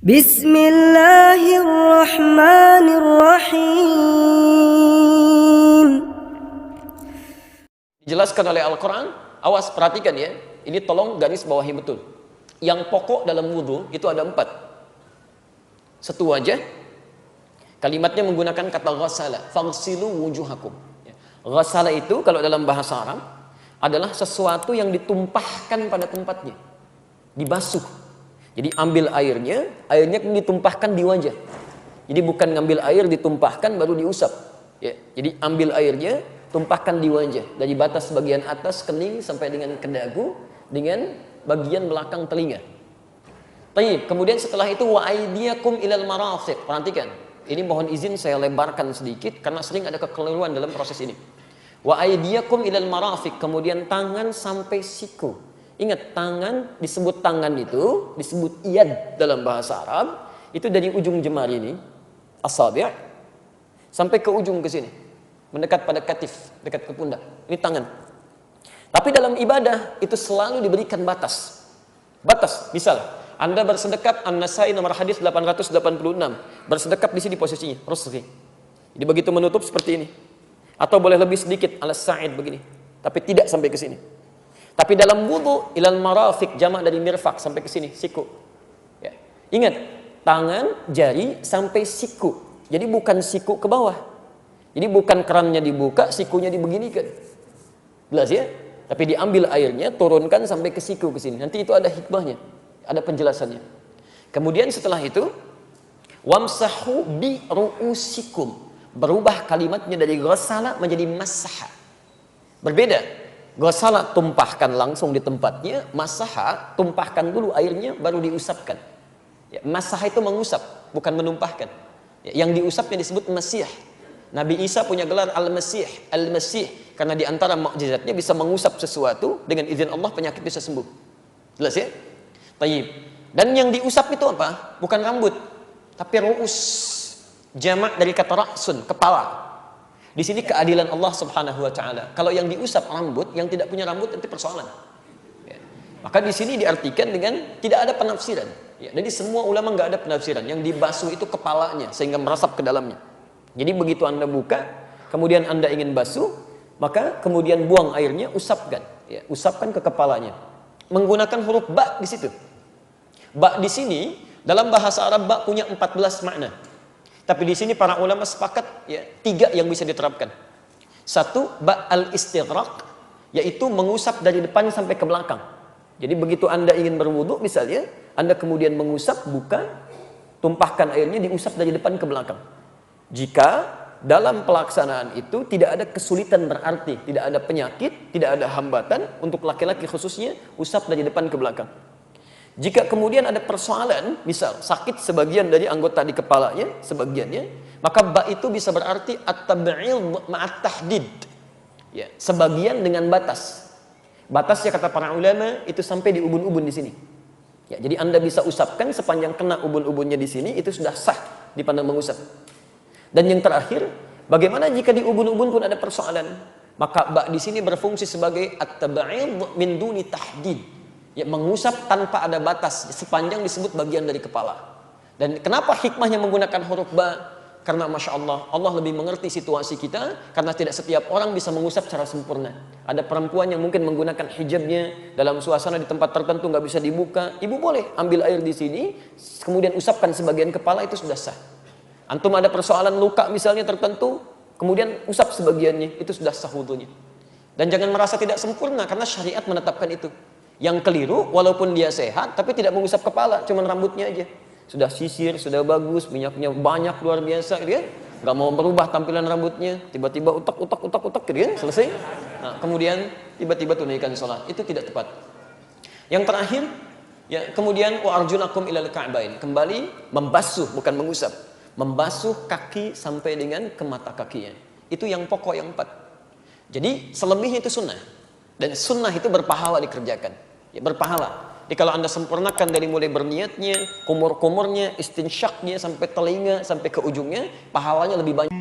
Bismillahirrahmanirrahim. Dijelaskan oleh Al-Quran, awas perhatikan ya, ini tolong garis bawahi betul. Yang pokok dalam wudhu itu ada 4. Satu aja, kalimatnya menggunakan kata ghasala, faghsilu wujuhakum. Ghasala itu kalau dalam bahasa Arab adalah sesuatu yang ditumpahkan pada tempatnya, dibasuh. Jadi ambil airnya ditumpahkan di wajah. Jadi bukan ngambil air ditumpahkan baru diusap. Ya, jadi ambil airnya, tumpahkan di wajah dari batas bagian atas kening sampai dengan ke dagu dengan bagian belakang telinga. Baik, kemudian setelah itu wa aydiyakum ilal marafiq. Perhatikan, ini mohon izin saya lebarkan sedikit karena sering ada kekeliruan dalam proses ini. Wa aydiyakum ilal marafiq, kemudian tangan sampai siku. Ingat, tangan disebut tangan itu disebut yad dalam bahasa Arab, itu dari ujung jemari ini asabi' sampai ke ujung ke sini, mendekat pada katif, dekat ke pundak. Ini tangan. Tapi dalam ibadah itu selalu diberikan batas. Batas, misal Anda bersedekap, An-Nasai nomor hadis 886, bersedekap di sini posisinya, rusghi. Jadi begitu menutup seperti ini. Atau boleh lebih sedikit, Al-Sa'id begini. Tapi tidak sampai ke sini. Tapi dalam wudu ilal marafiq, jamak dari mirfaq, sampai ke sini, siku. Ya. Ingat, tangan, jari sampai siku. Jadi bukan siku ke bawah. Jadi bukan kerannya dibuka, sikunya dibeginikan. Jelas ya? Tapi diambil airnya, turunkan sampai ke siku ke sini. Nanti itu ada hikmahnya, ada penjelasannya. Kemudian setelah itu, wamsahu bi ru'usikum. Berubah kalimatnya dari ghasala menjadi masaha. Berbeda. Ghasala tumpahkan langsung di tempatnya, masaha tumpahkan dulu airnya baru diusapkan. Ya, masaha itu mengusap, bukan menumpahkan. Ya, yang diusapnya disebut masih. Nabi Isa punya gelar Al-Masih, Al-Masih, karena di antara mukjizatnya bisa mengusap sesuatu dengan izin Allah penyakit bisa sembuh. Jelas ya? Tayyib. Dan yang diusap itu apa? Bukan rambut, tapi ru'us. Jamak dari kata ra'sun, kepala. Di sini keadilan Allah Subhanahu wa taala. Kalau yang diusap rambut, yang tidak punya rambut nanti persoalan. Ya. Maka di sini diartikan dengan tidak ada penafsiran. Ya. Jadi semua ulama nggak ada penafsiran. Yang dibasuh itu kepalanya sehingga meresap ke dalamnya. Jadi begitu Anda buka, kemudian Anda ingin basuh, maka kemudian buang airnya, usapkan. Ya. Usapkan ke kepalanya. Menggunakan huruf ba di situ. Ba di sini dalam bahasa Arab ba punya 14 makna. Tapi di sini para ulama sepakat ya 3 yang bisa diterapkan. 1, ba al-istighraq, yaitu mengusap dari depan sampai ke belakang. Jadi begitu Anda ingin berwudu misalnya, Anda kemudian mengusap, buka, tumpahkan airnya, diusap dari depan ke belakang. Jika dalam pelaksanaan itu tidak ada kesulitan berarti, tidak ada penyakit, tidak ada hambatan, untuk laki-laki khususnya, usap dari depan ke belakang. Jika kemudian ada persoalan, misal sakit sebagian dari anggota di kepalanya, sebagiannya, maka ba itu bisa berarti at-tab'id ma'at tahdid. Ya, sebagian dengan batas. Batasnya kata para ulama itu sampai di ubun-ubun di sini. Ya, jadi Anda bisa usapkan sepanjang kena ubun-ubunnya di sini, itu sudah sah dipandang mengusap. Dan yang terakhir, bagaimana jika di ubun-ubun pun ada persoalan? Maka ba di sini berfungsi sebagai at-tab'id min duni tahdid. Ya, mengusap tanpa ada batas sepanjang disebut bagian dari kepala. Dan kenapa hikmahnya menggunakan huruf ba? Karena Masya Allah, Allah lebih mengerti situasi kita, karena tidak setiap orang bisa mengusap secara sempurna. Ada perempuan yang mungkin menggunakan hijabnya dalam suasana di tempat tertentu nggak bisa dibuka. Ibu boleh ambil air di sini, kemudian usapkan sebagian kepala, itu sudah sah. Antum ada persoalan luka misalnya tertentu, kemudian usap sebagiannya, itu sudah sah wudunya. Dan jangan merasa tidak sempurna, karena syariat menetapkan itu. Yang keliru, walaupun dia sehat, tapi tidak mengusap kepala, cuma rambutnya aja. Sudah sisir, sudah bagus, minyaknya banyak, luar biasa, gitu kan? Gak mau berubah tampilan rambutnya, tiba-tiba utak, gitu kan? Selesai. Nah, kemudian tiba-tiba tunaikan sholat, itu tidak tepat. Yang terakhir, ya kemudian wa arjulakum ilal ka'bain, kembali membasuh, bukan mengusap, membasuh kaki sampai dengan ke mata kakinya. Itu yang pokok yang 4. Jadi selebihnya itu sunnah. Dan sunnah itu berpahala dikerjakan. Ya, berpahala. Jadi kalau Anda sempurnakan dari mulai berniatnya, kumur-kumurnya, istinsyaknya, sampai telinga, sampai ke ujungnya, pahalanya lebih banyak.